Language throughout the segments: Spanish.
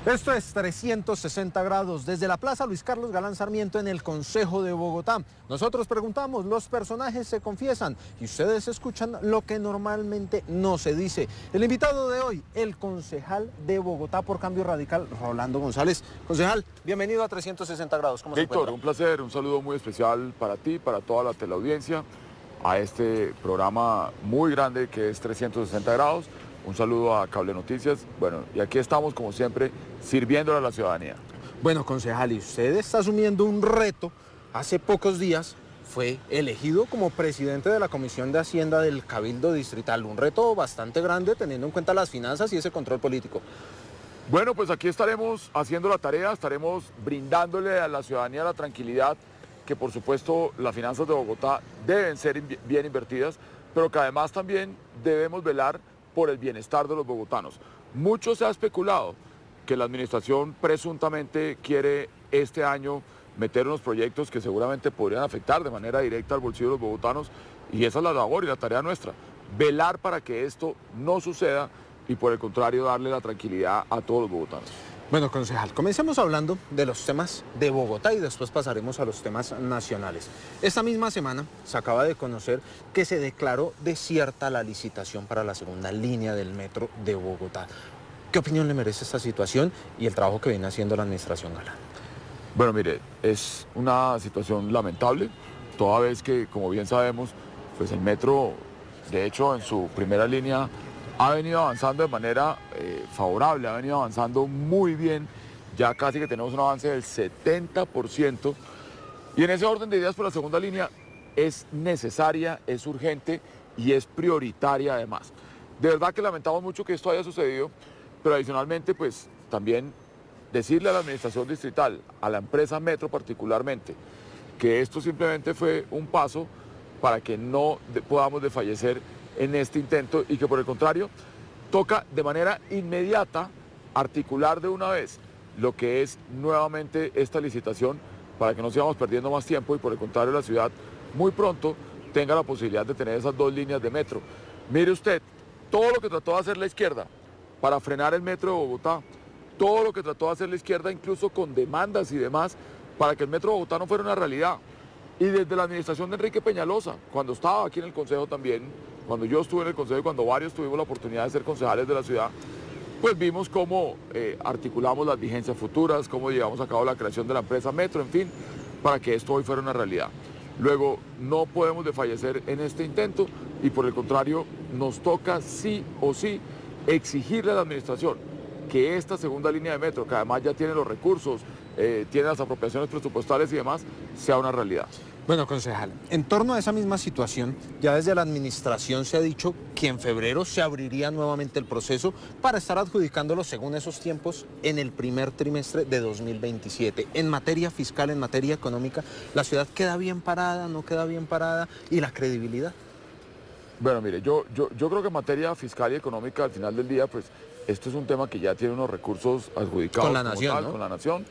Esto es 360 grados desde la Plaza Luis Carlos Galán Sarmiento en el Concejo de Bogotá. Nosotros preguntamos, los personajes se confiesan y ustedes escuchan lo que normalmente no se dice. El invitado de hoy, el concejal de Bogotá por Cambio Radical, Rolando González. Concejal, bienvenido a 360 grados. ¿Cómo se encuentra? Víctor, un placer, un saludo muy especial para ti, para toda la teleaudiencia, a este programa muy grande que es 360 grados. Un saludo a Cable Noticias. Bueno, y aquí estamos, como siempre, sirviéndole a la ciudadanía. Bueno, concejal, y usted está asumiendo un reto. Hace pocos días fue elegido como presidente de la Comisión de Hacienda del Cabildo Distrital. Un reto bastante grande teniendo en cuenta las finanzas y ese control político. Bueno, pues aquí estaremos haciendo la tarea, estaremos brindándole a la ciudadanía la tranquilidad que, por supuesto, las finanzas de Bogotá deben ser bien invertidas, pero que además también debemos velar por el bienestar de los bogotanos. Mucho se ha especulado que la administración presuntamente quiere este año meter unos proyectos que seguramente podrían afectar de manera directa al bolsillo de los bogotanos, y esa es la labor y la tarea nuestra, velar para que esto no suceda y por el contrario darle la tranquilidad a todos los bogotanos. Bueno, concejal, comencemos hablando de los temas de Bogotá y después pasaremos a los temas nacionales. Esta misma semana se acaba de conocer que se declaró desierta la licitación para la segunda línea del metro de Bogotá. ¿Qué opinión le merece esta situación y el trabajo que viene haciendo la administración Galán? Bueno, mire, es una situación lamentable, toda vez que, como bien sabemos, pues el metro, de hecho, en su primera línea ha venido avanzando de manera favorable, ha venido avanzando muy bien, ya casi que tenemos un avance del 70%, y en ese orden de ideas, por la segunda línea es necesaria, es urgente y es prioritaria además. De verdad que lamentamos mucho que esto haya sucedido, pero adicionalmente pues también decirle a la administración distrital, a la empresa Metro particularmente, que esto simplemente fue un paso para que no podamos desfallecer en este intento y que por el contrario toca de manera inmediata articular de una vez lo que es nuevamente esta licitación para que no sigamos perdiendo más tiempo y por el contrario la ciudad muy pronto tenga la posibilidad de tener esas dos líneas de metro. Mire usted, todo lo que trató de hacer la izquierda para frenar el metro de Bogotá, todo lo que trató de hacer la izquierda incluso con demandas y demás para que el metro de Bogotá no fuera una realidad. Y desde la administración de Enrique Peñalosa, cuando estaba aquí en el Consejo también, cuando yo estuve en el Consejo y cuando varios tuvimos la oportunidad de ser concejales de la ciudad, pues vimos cómo articulamos las vigencias futuras, cómo llevamos a cabo la creación de la empresa Metro, en fin, para que esto hoy fuera una realidad. Luego, no podemos desfallecer en este intento y por el contrario, nos toca sí o sí exigirle a la administración que esta segunda línea de metro, que además ya tiene los recursos, tiene las apropiaciones presupuestales y demás, sea una realidad. Bueno, concejal, en torno a esa misma situación, ya desde la administración se ha dicho que en febrero se abriría nuevamente el proceso para estar adjudicándolo según esos tiempos en el primer trimestre de 2027. En materia fiscal, en materia económica, ¿la ciudad queda bien parada, no queda bien parada? ¿Y la credibilidad? Bueno, mire, yo creo que en materia fiscal y económica, al final del día, pues esto es un tema que ya tiene unos recursos adjudicados Con la nación, tal, ¿no? con la nación.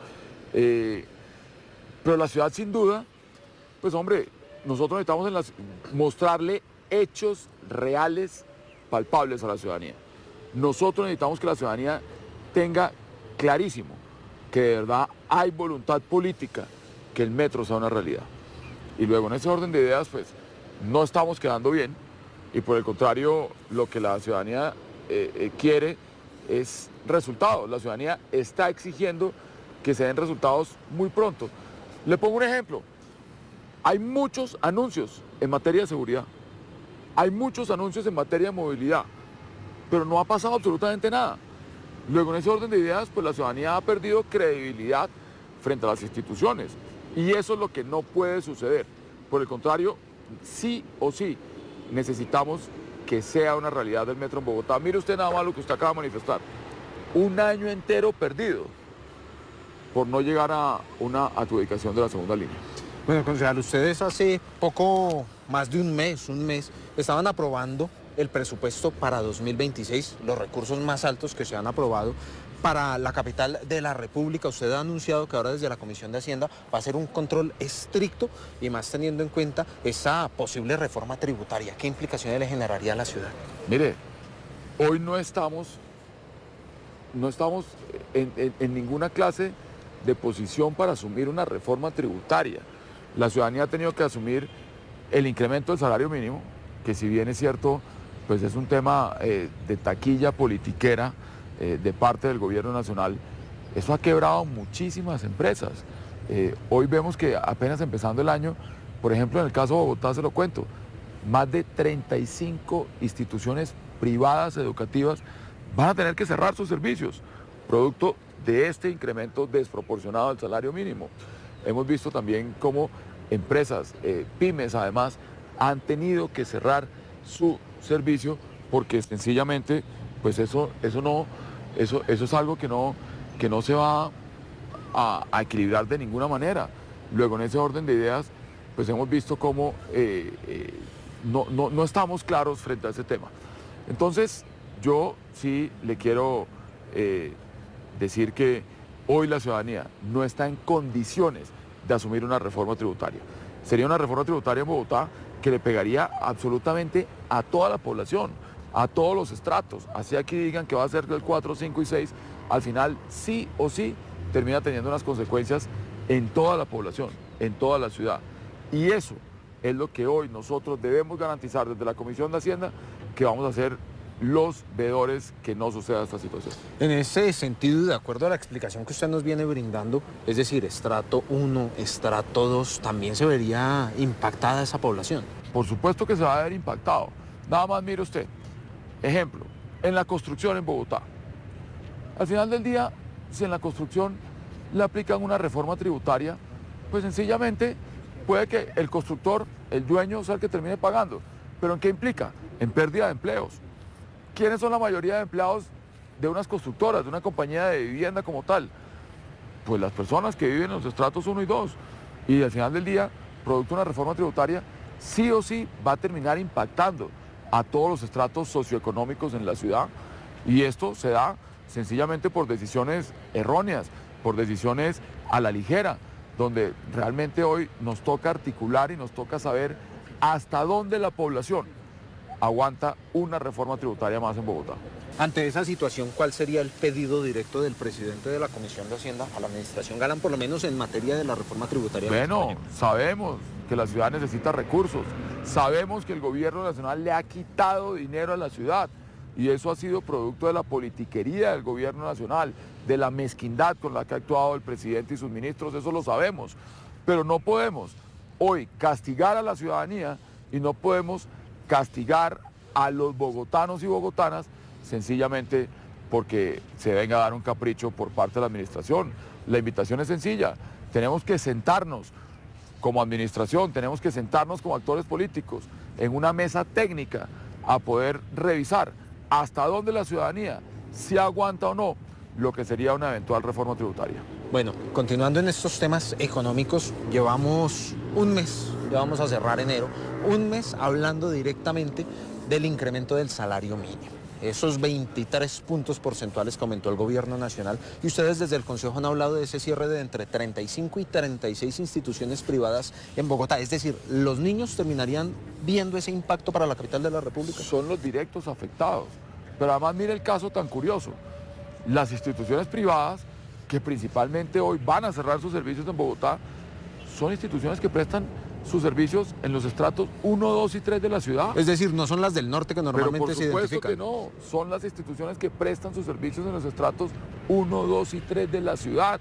Pero la ciudad, sin duda, pues hombre, nosotros necesitamos mostrarle hechos reales, palpables a la ciudadanía. Nosotros necesitamos que la ciudadanía tenga clarísimo que de verdad hay voluntad política que el metro sea una realidad. Y luego en ese orden de ideas, pues no estamos quedando bien y por el contrario, lo que la ciudadanía quiere es resultados. La ciudadanía está exigiendo que se den resultados muy pronto. Le pongo un ejemplo. Hay muchos anuncios en materia de seguridad, hay muchos anuncios en materia de movilidad, pero no ha pasado absolutamente nada. Luego, en ese orden de ideas, pues la ciudadanía ha perdido credibilidad frente a las instituciones y eso es lo que no puede suceder. Por el contrario, sí o sí necesitamos que sea una realidad del metro en Bogotá. Mire usted nada más lo que usted acaba de manifestar. Un año entero perdido por no llegar a una adjudicación de la segunda línea. Bueno, concejal, ustedes hace poco más de un mes, estaban aprobando el presupuesto para 2026, los recursos más altos que se han aprobado para la capital de la República. Usted ha anunciado que ahora desde la Comisión de Hacienda va a ser un control estricto y más teniendo en cuenta esa posible reforma tributaria. ¿Qué implicaciones le generaría a la ciudad? Mire, hoy no estamos no estamos en ninguna clase de posición para asumir una reforma tributaria. La ciudadanía ha tenido que asumir el incremento del salario mínimo, que si bien es cierto, pues es un tema de taquilla politiquera de parte del gobierno nacional. Eso ha quebrado muchísimas empresas. Hoy vemos que apenas empezando el año, por ejemplo, en el caso de Bogotá se lo cuento, más de 35 instituciones privadas educativas van a tener que cerrar sus servicios, producto de este incremento desproporcionado del salario mínimo. Hemos visto también cómo empresas, pymes además, han tenido que cerrar su servicio porque sencillamente, pues eso es algo que no se va a equilibrar de ninguna manera. Luego, en ese orden de ideas, pues hemos visto cómo no estamos claros frente a ese tema. Entonces, yo sí le quiero decir que hoy la ciudadanía no está en condiciones de asumir una reforma tributaria. Sería una reforma tributaria en Bogotá que le pegaría absolutamente a toda la población, a todos los estratos. Así aquí digan que va a ser del 4, 5 y 6, al final sí o sí termina teniendo unas consecuencias en toda la población, en toda la ciudad. Y eso es lo que hoy nosotros debemos garantizar desde la Comisión de Hacienda, que vamos a ser los veedores que no suceda esta situación. En ese sentido, de acuerdo a la explicación que usted nos viene brindando, es decir, estrato 1, estrato 2, también se vería impactada esa población. Por supuesto que se va a ver impactado. Nada más mire usted, ejemplo, en la construcción en Bogotá. Al final del día, si en la construcción le aplican una reforma tributaria, pues sencillamente puede que el constructor, el dueño, sea el que termine pagando. ¿Pero en qué implica? En pérdida de empleos. ¿Quiénes son la mayoría de empleados de unas constructoras, de una compañía de vivienda como tal? Pues las personas que viven en los estratos 1 y 2. Y al final del día, producto de una reforma tributaria, sí o sí va a terminar impactando a todos los estratos socioeconómicos en la ciudad. Y esto se da sencillamente por decisiones erróneas, por decisiones a la ligera, donde realmente hoy nos toca articular y nos toca saber hasta dónde la población aguanta una reforma tributaria más en Bogotá. Ante esa situación, ¿cuál sería el pedido directo del presidente de la Comisión de Hacienda a la administración Galán, por lo menos en materia de la reforma tributaria? Bueno, sabemos que la ciudad necesita recursos, sabemos que el gobierno nacional le ha quitado dinero a la ciudad y eso ha sido producto de la politiquería del gobierno nacional, de la mezquindad con la que ha actuado el presidente y sus ministros, eso lo sabemos, pero no podemos hoy castigar a la ciudadanía y no podemos castigar a los bogotanos y bogotanas sencillamente porque se venga a dar un capricho por parte de la administración. La invitación es sencilla, tenemos que sentarnos como administración, tenemos que sentarnos como actores políticos en una mesa técnica a poder revisar hasta dónde la ciudadanía si aguanta o no lo que sería una eventual reforma tributaria. Bueno, continuando en estos temas económicos, llevamos un mes, ya vamos a cerrar enero, un mes hablando directamente del incremento del salario mínimo. Esos 23 puntos porcentuales que aumentó el gobierno nacional y ustedes desde el Consejo han hablado de ese cierre de entre 35 y 36 instituciones privadas en Bogotá. Es decir, ¿los niños terminarían viendo ese impacto para la capital de la República? Son los directos afectados, pero además mire el caso tan curioso. Las instituciones privadas que principalmente hoy van a cerrar sus servicios en Bogotá son instituciones que prestan sus servicios en los estratos 1, 2 y 3 de la ciudad. Es decir, no son las del norte que normalmente se identifican. Pero por supuesto que no, son las instituciones que prestan sus servicios en los estratos 1, 2 y 3 de la ciudad.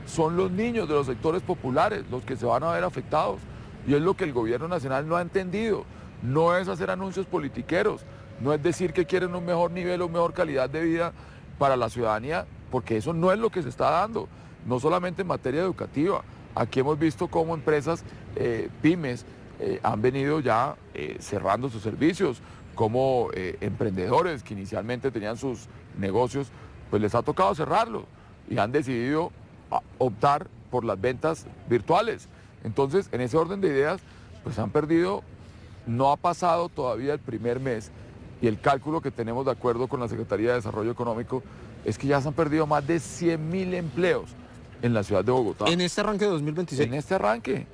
Son los niños de los sectores populares los que se van a ver afectados. Y es lo que el gobierno nacional no ha entendido. No es hacer anuncios politiqueros, no es decir que quieren un mejor nivel o mejor calidad de vida para la ciudadanía, porque eso no es lo que se está dando, no solamente en materia educativa. Aquí hemos visto cómo empresas, pymes, han venido ya cerrando sus servicios, como emprendedores que inicialmente tenían sus negocios, pues les ha tocado cerrarlo y han decidido optar por las ventas virtuales. Entonces, en ese orden de ideas, pues han perdido, no ha pasado todavía el primer mes y el cálculo que tenemos de acuerdo con la Secretaría de Desarrollo Económico es que ya se han perdido más de 100.000 empleos en la ciudad de Bogotá. ¿En este arranque de 2026? En este arranque,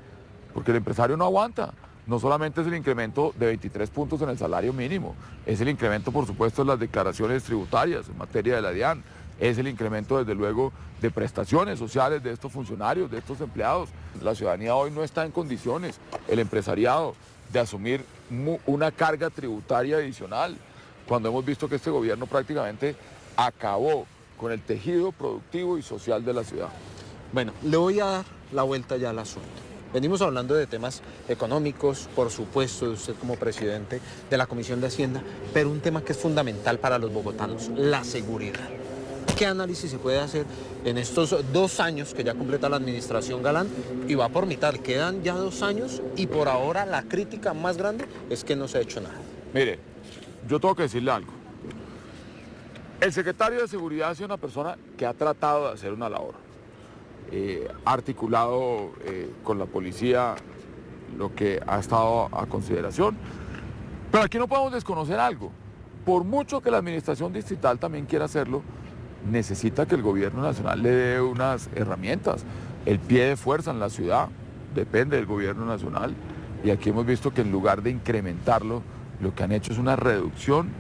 porque el empresario no aguanta. No solamente es el incremento de 23 puntos en el salario mínimo, es el incremento, por supuesto, en las declaraciones tributarias en materia de la DIAN, es el incremento, desde luego, de prestaciones sociales de estos funcionarios, de estos empleados. La ciudadanía hoy no está en condiciones, el empresariado, de asumir una carga tributaria adicional, cuando hemos visto que este gobierno prácticamente acabó con el tejido productivo y social de la ciudad. Bueno, le voy a dar la vuelta ya al asunto. Venimos hablando de temas económicos, por supuesto, de usted como presidente de la Comisión de Hacienda, pero un tema que es fundamental para los bogotanos, la seguridad. ¿Qué análisis se puede hacer en estos 2 años que ya completa la administración Galán? Y va por mitad, quedan ya 2 años y por ahora la crítica más grande es que no se ha hecho nada. Mire, yo tengo que decirle algo. El secretario de Seguridad ha sido una persona que ha tratado de hacer una labor. Ha articulado con la policía lo que ha estado a consideración. Pero aquí no podemos desconocer algo. Por mucho que la administración distrital también quiera hacerlo, necesita que el gobierno nacional le dé unas herramientas. El pie de fuerza en la ciudad depende del gobierno nacional. Y aquí hemos visto que en lugar de incrementarlo, lo que han hecho es una reducción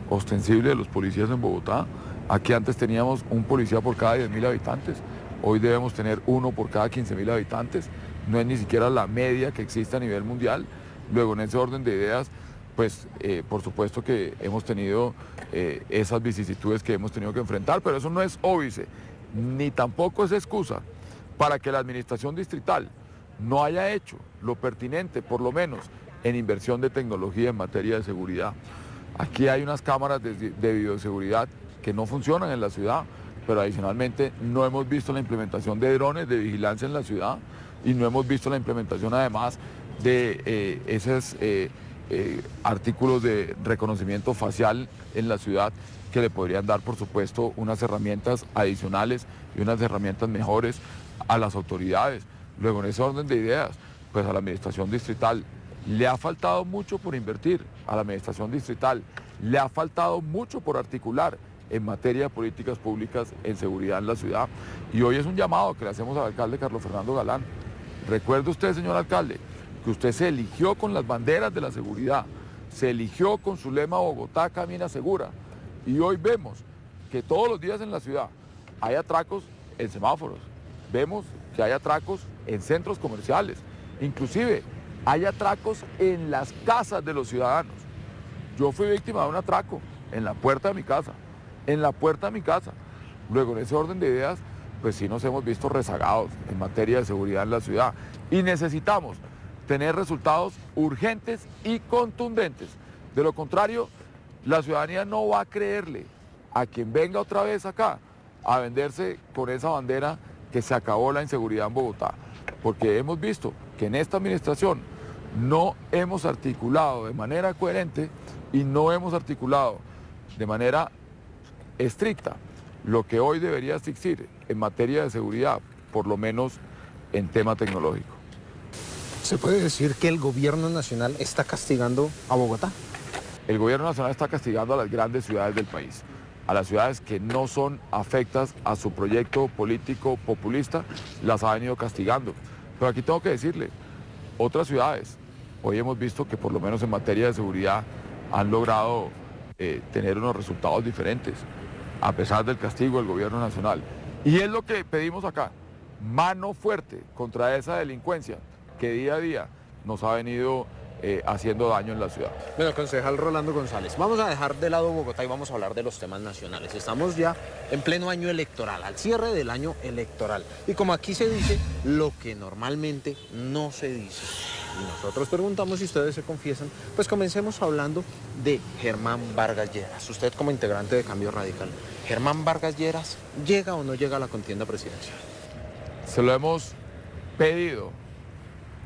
ostensible de los policías en Bogotá. Aquí antes teníamos un policía por cada 10.000 habitantes. Hoy debemos tener uno por cada 15.000 habitantes. No es ni siquiera la media que existe a nivel mundial. Luego, en ese orden de ideas, pues por supuesto que hemos tenido esas vicisitudes que hemos tenido que enfrentar, pero eso no es óbice, ni tampoco es excusa para que la administración distrital no haya hecho lo pertinente, por lo menos en inversión de tecnología en materia de seguridad. Aquí hay unas cámaras de videoseguridad que no funcionan en la ciudad, pero adicionalmente no hemos visto la implementación de drones de vigilancia en la ciudad y no hemos visto la implementación además de esos artículos de reconocimiento facial en la ciudad que le podrían dar, por supuesto, unas herramientas adicionales y unas herramientas mejores a las autoridades. Luego, en ese orden de ideas, pues a la administración distrital le ha faltado mucho por invertir, a la administración distrital le ha faltado mucho por articular en materia de políticas públicas en seguridad en la ciudad. Y hoy es un llamado que le hacemos al alcalde Carlos Fernando Galán. Recuerde usted, señor alcalde, que usted se eligió con las banderas de la seguridad, se eligió con su lema Bogotá Camina Segura. Y hoy vemos que todos los días en la ciudad hay atracos en semáforos, vemos que hay atracos en centros comerciales, inclusive hay atracos en las casas de los ciudadanos. Yo fui víctima de un atraco en la puerta de mi casa, Luego, en ese orden de ideas, pues sí nos hemos visto rezagados en materia de seguridad en la ciudad y necesitamos tener resultados urgentes y contundentes. De lo contrario, la ciudadanía no va a creerle a quien venga otra vez acá a venderse con esa bandera que se acabó la inseguridad en Bogotá, porque hemos visto que en esta administración no hemos articulado de manera coherente y no hemos articulado de manera estricta lo que hoy debería existir en materia de seguridad, por lo menos en tema tecnológico. ¿Se puede decir que el gobierno nacional está castigando a Bogotá? El gobierno nacional está castigando a las grandes ciudades del país, a las ciudades que no son afectas a su proyecto político populista, las ha venido castigando. Pero aquí tengo que decirle, otras ciudades, hoy hemos visto que por lo menos en materia de seguridad han logrado tener unos resultados diferentes, a pesar del castigo del gobierno nacional. Y es lo que pedimos acá, mano fuerte contra esa delincuencia que día a día nos ha venido haciendo daño en la ciudad. Bueno, concejal Rolando González, vamos a dejar de lado Bogotá y vamos a hablar de los temas nacionales. Estamos ya en pleno año electoral, al cierre del año electoral. Y como aquí se dice lo que normalmente no se dice, y nosotros preguntamos si ustedes se confiesan, pues comencemos hablando de Germán Vargas Lleras. Usted como integrante de Cambio Radical, ¿Germán Vargas Lleras llega o no llega a la contienda presidencial? Se lo hemos pedido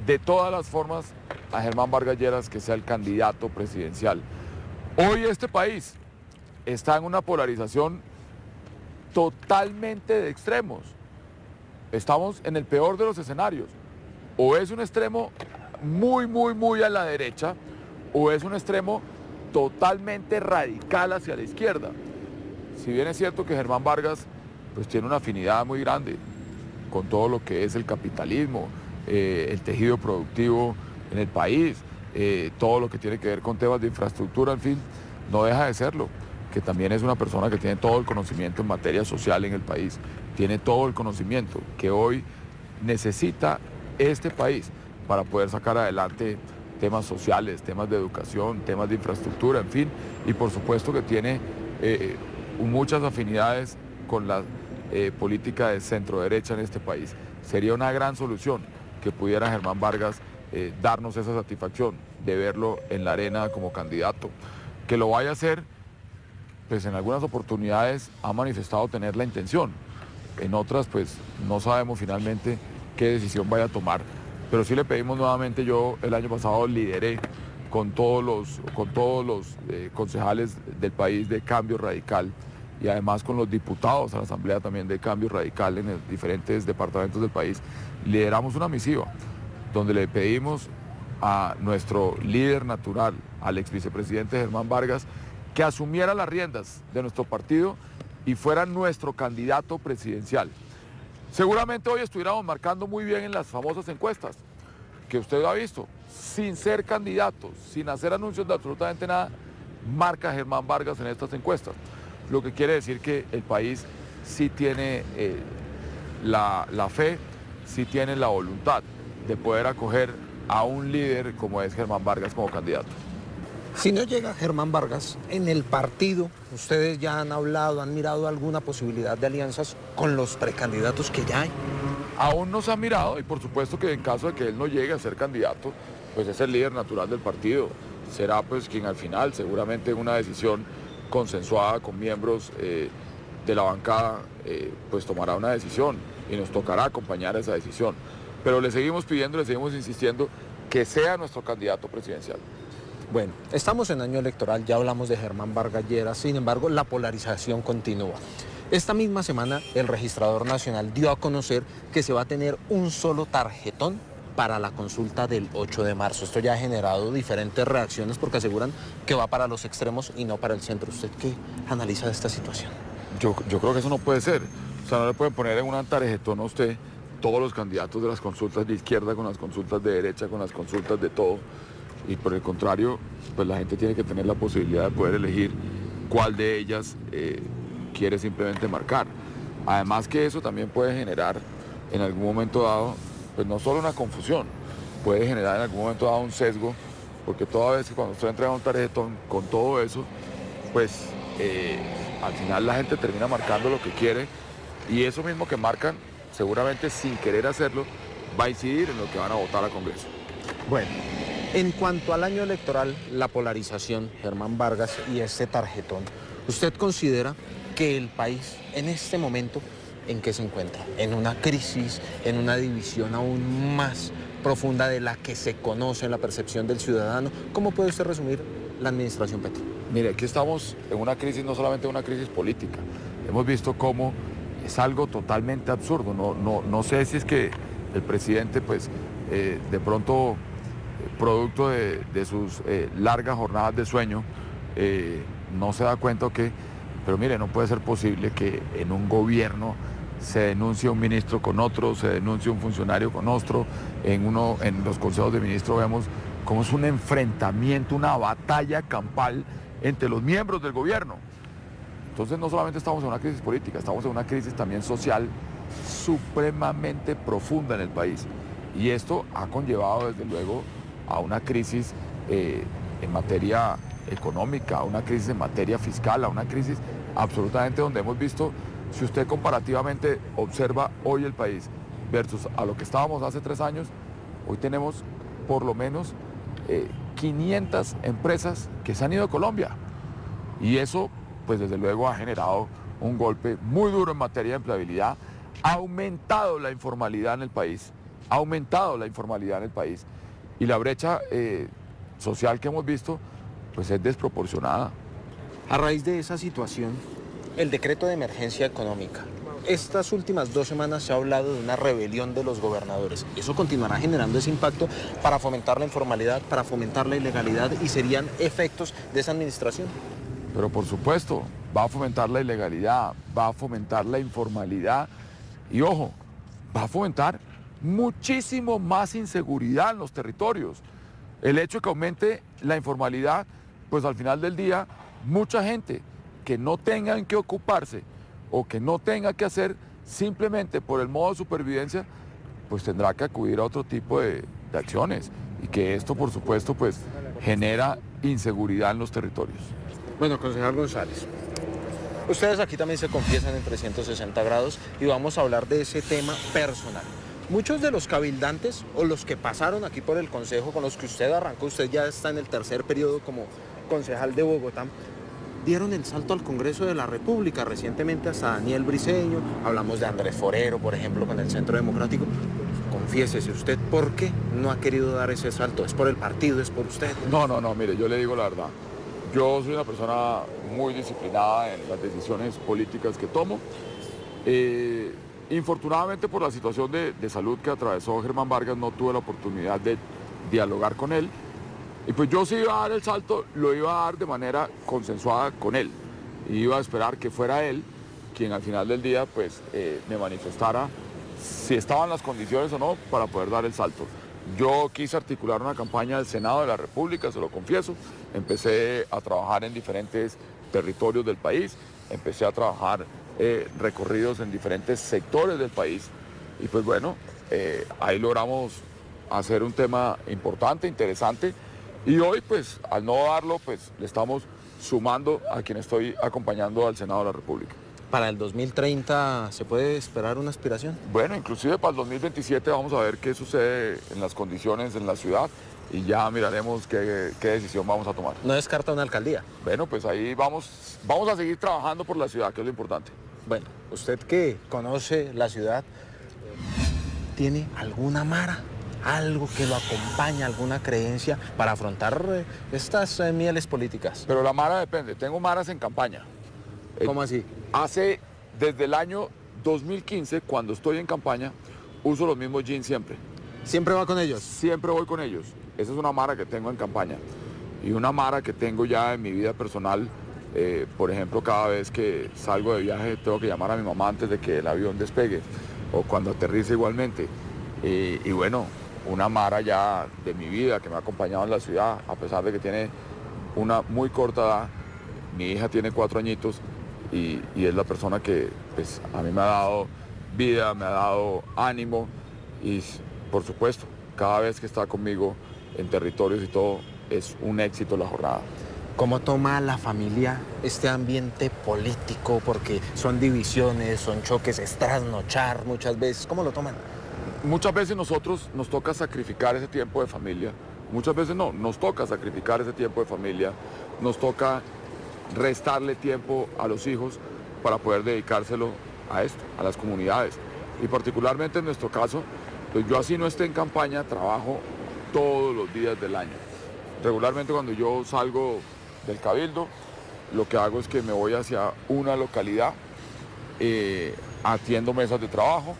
de todas las formas a Germán Vargas Lleras que sea el candidato presidencial. Hoy este país está en una polarización totalmente de extremos. Estamos en el peor de los escenarios. O es un extremo muy a la derecha, o es un extremo totalmente radical hacia la izquierda. Si bien es cierto que Germán Vargas pues tiene una afinidad muy grande con todo lo que es el capitalismo, el tejido productivo en el país, todo lo que tiene que ver con temas de infraestructura, en fin, no deja de serlo que también es una persona que tiene todo el conocimiento en materia social en el país, tiene todo el conocimiento que hoy necesita este país para poder sacar adelante temas sociales, temas de educación, temas de infraestructura, en fin, y por supuesto que tiene muchas afinidades con la política de centro derecha en este país. Sería una gran solución que pudiera Germán Vargas darnos esa satisfacción de verlo en la arena como candidato. Que lo vaya a hacer, pues en algunas oportunidades ha manifestado tener la intención, en otras pues no sabemos finalmente qué decisión vaya a tomar, pero sí le pedimos nuevamente. Yo el año pasado lideré con todos los concejales del país de Cambio Radical y además con los diputados a la Asamblea también de Cambio Radical en diferentes departamentos del país, lideramos una misiva donde le pedimos a nuestro líder natural, al ex vicepresidente Germán Vargas, que asumiera las riendas de nuestro partido y fuera nuestro candidato presidencial. Seguramente hoy estuviéramos marcando muy bien en las famosas encuestas, que usted ha visto, sin ser candidatos, sin hacer anuncios de absolutamente nada, marca Germán Vargas en estas encuestas. Lo que quiere decir que el país sí tiene la fe, sí tiene la voluntad de poder acoger a un líder como es Germán Vargas como candidato. Si no llega Germán Vargas, en el partido, ustedes ya han hablado, han mirado alguna posibilidad de alianzas con los precandidatos que ya hay. Aún no se ha mirado y por supuesto que en caso de que él no llegue a ser candidato, pues es el líder natural del partido. Será pues quien al final, seguramente en una decisión consensuada con miembros de la bancada, pues tomará una decisión y nos tocará acompañar esa decisión. Pero le seguimos pidiendo, le seguimos insistiendo que sea nuestro candidato presidencial. Bueno, estamos en año electoral, ya hablamos de Germán Vargas Lleras, sin embargo, la polarización continúa. Esta misma semana, el registrador nacional dio a conocer que se va a tener un solo tarjetón para la consulta del 8 de marzo. Esto ya ha generado diferentes reacciones porque aseguran que va para los extremos y no para el centro. ¿Usted qué analiza de esta situación? Yo creo que eso no puede ser. O sea, no le pueden poner en una tarjetón a usted todos los candidatos de las consultas de izquierda con las consultas de derecha, con las consultas de todo. Y por el contrario, pues la gente tiene que tener la posibilidad de poder elegir cuál de ellas quiere simplemente marcar. Además que eso también puede generar en algún momento dado, pues no solo una confusión, puede generar en algún momento dado un sesgo, porque toda vez que cuando usted entrega un tarjetón con todo eso, pues al final la gente termina marcando lo que quiere y eso mismo que marcan, seguramente sin querer hacerlo, va a incidir en lo que van a votar a Congreso. Bueno, en cuanto al año electoral, la polarización, Germán Vargas y este tarjetón, ¿usted considera que el país en este momento en qué se encuentra? ¿En una crisis, en una división aún más profunda de la que se conoce en la percepción del ciudadano? ¿Cómo puede usted resumir la administración Petro? Mire, aquí estamos en una crisis, no solamente una crisis política. Hemos visto cómo es algo totalmente absurdo. No sé si es que el presidente, pues, de pronto, producto de sus largas jornadas de sueño, no se da cuenta que, pero mire, no puede ser posible que en un gobierno se denuncie un ministro con otro, se denuncie un funcionario con otro. En los consejos de ministros vemos cómo es un enfrentamiento, una batalla campal entre los miembros del gobierno. Entonces no solamente estamos en una crisis política, estamos en una crisis también social supremamente profunda en el país. Y esto ha conllevado desde luego a una crisis en materia económica, a una crisis en materia fiscal, a una crisis absolutamente donde hemos visto, si usted comparativamente observa hoy el país versus a lo que estábamos hace 3 años, hoy tenemos por lo menos 500 empresas que se han ido de Colombia. Y eso, pues desde luego ha generado un golpe muy duro en materia de empleabilidad, ha aumentado la informalidad en el país, y la brecha social que hemos visto, pues es desproporcionada. A raíz de esa situación, el decreto de emergencia económica. Estas últimas 2 semanas se ha hablado de una rebelión de los gobernadores. Eso continuará generando ese impacto para fomentar la informalidad, para fomentar la ilegalidad y serían efectos de esa administración. Pero por supuesto, va a fomentar la ilegalidad, va a fomentar la informalidad y ojo, va a fomentar muchísimo más inseguridad en los territorios. El hecho de que aumente la informalidad, pues al final del día, mucha gente que no tengan que ocuparse o que no tenga que hacer simplemente por el modo de supervivencia, pues tendrá que acudir a otro tipo de acciones y que esto, por supuesto, pues genera inseguridad en los territorios. Bueno, concejal González, ustedes aquí también se confiesan en 360 grados y vamos a hablar de ese tema personal. Muchos de los cabildantes o los que pasaron aquí por el consejo con los que usted arrancó, usted ya está en el tercer periodo como concejal de Bogotá, dieron el salto al Congreso de la República, recientemente hasta Daniel Briceño, hablamos de Andrés Forero, por ejemplo, con el Centro Democrático. Confiésese usted, ¿por qué no ha querido dar ese salto? ¿Es por el partido, es por usted? No, mire, yo le digo la verdad. Yo soy una persona muy disciplinada en las decisiones políticas que tomo. Infortunadamente, por la situación de salud que atravesó Germán Vargas, no tuve la oportunidad de dialogar con él. Y pues yo si iba a dar el salto, lo iba a dar de manera consensuada con él. Y iba a esperar que fuera él quien al final del día pues me manifestara si estaban las condiciones o no para poder dar el salto. Yo quise articular una campaña del Senado de la República, se lo confieso. Empecé a trabajar en diferentes territorios del país, empecé a trabajar recorridos en diferentes sectores del país. Y pues bueno, ahí logramos hacer un tema importante, interesante. Y hoy pues al no darlo pues le estamos sumando a quien estoy acompañando al Senado de la República. ¿Para el 2030 se puede esperar una aspiración? Bueno, inclusive para el 2027 vamos a ver qué sucede en las condiciones en la ciudad y ya miraremos qué decisión vamos a tomar. ¿No descarta una alcaldía? Bueno, pues ahí vamos a seguir trabajando por la ciudad, que es lo importante. Bueno, usted que conoce la ciudad, ¿tiene alguna mara? Algo que lo acompaña, alguna creencia para afrontar estas mieles políticas. Pero la mara depende, tengo maras en campaña. ¿Cómo así? Desde el año 2015, cuando estoy en campaña, uso los mismos jeans siempre. ¿Siempre va con ellos? Siempre voy con ellos. Esa es una mara que tengo en campaña. Y una mara que tengo ya en mi vida personal, por ejemplo, cada vez que salgo de viaje tengo que llamar a mi mamá antes de que el avión despegue, o cuando aterrice igualmente. Y bueno, una mara ya de mi vida que me ha acompañado en la ciudad, a pesar de que tiene una muy corta edad. Mi hija tiene 4 añitos y es la persona que pues, a mí me ha dado vida, me ha dado ánimo y por supuesto, cada vez que está conmigo en territorios y todo, es un éxito la jornada. ¿Cómo toma la familia este ambiente político? Porque son divisiones, son choques, es trasnochar muchas veces. ¿Cómo lo toman? Muchas veces nosotros nos toca sacrificar ese tiempo de familia. Muchas veces no, nos toca sacrificar ese tiempo de familia. Nos toca restarle tiempo a los hijos para poder dedicárselo a esto, a las comunidades. Y particularmente en nuestro caso, pues yo así no esté en campaña, trabajo todos los días del año. Regularmente cuando yo salgo del Cabildo, lo que hago es que me voy hacia una localidad, atiendo mesas de trabajo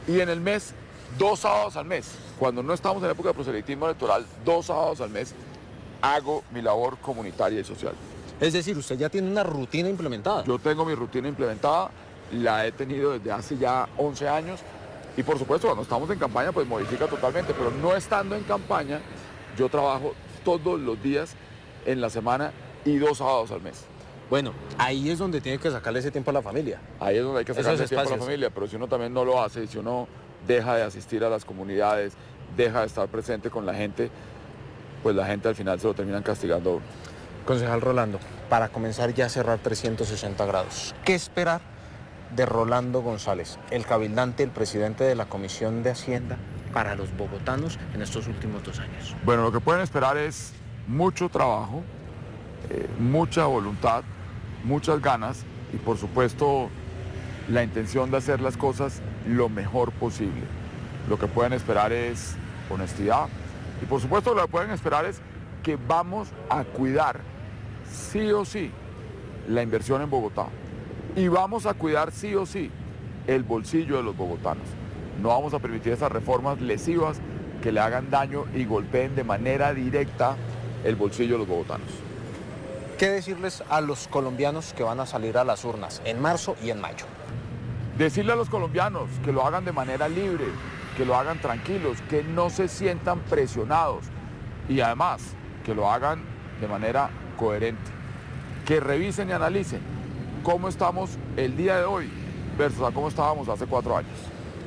y en el mes, 2 sábados al mes, cuando no estamos en época de proselitismo electoral, 2 sábados al mes, hago mi labor comunitaria y social. Es decir, usted ya tiene una rutina implementada. Yo tengo mi rutina implementada, la he tenido desde hace ya 11 años y por supuesto cuando estamos en campaña pues modifica totalmente, pero no estando en campaña yo trabajo todos los días en la semana y 2 sábados al mes. Bueno, ahí es donde tiene que sacarle ese tiempo a la familia. Ahí es donde hay que sacarle tiempo a la familia, pero si uno también no lo hace, si uno deja de asistir a las comunidades, deja de estar presente con la gente, pues la gente al final se lo terminan castigando. Concejal Rolando, para comenzar ya a cerrar 360 grados, ¿qué esperar de Rolando González, el cabildante, el presidente de la Comisión de Hacienda, para los bogotanos en estos últimos 2 años? Bueno, lo que pueden esperar es mucho trabajo, mucha voluntad, muchas ganas y por supuesto la intención de hacer las cosas lo mejor posible. Lo que pueden esperar es honestidad y por supuesto lo que pueden esperar es que vamos a cuidar sí o sí la inversión en Bogotá y vamos a cuidar sí o sí el bolsillo de los bogotanos. No vamos a permitir esas reformas lesivas que le hagan daño y golpeen de manera directa el bolsillo de los bogotanos. ¿Qué decirles a los colombianos que van a salir a las urnas en marzo y en mayo? Decirle a los colombianos que lo hagan de manera libre, que lo hagan tranquilos, que no se sientan presionados y además que lo hagan de manera coherente, que revisen y analicen cómo estamos el día de hoy versus a cómo estábamos hace 4 años.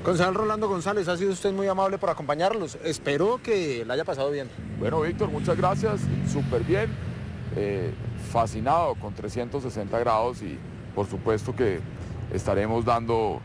Concejal Rolando González, ha sido usted muy amable por acompañarlos. Espero que la haya pasado bien. Bueno, Víctor, muchas gracias, súper bien, fascinado con 360 grados y por supuesto que estaremos dando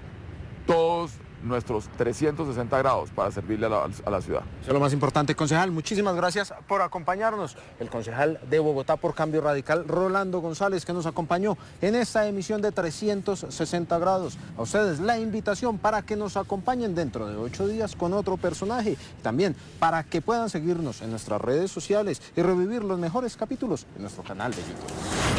todos nuestros 360 grados para servirle a la ciudad. Eso es lo más importante, concejal. Muchísimas gracias por acompañarnos. El concejal de Bogotá por Cambio Radical, Rolando González, que nos acompañó en esta emisión de 360 grados. A ustedes la invitación para que nos acompañen dentro de 8 días con otro personaje. También para que puedan seguirnos en nuestras redes sociales y revivir los mejores capítulos en nuestro canal de YouTube.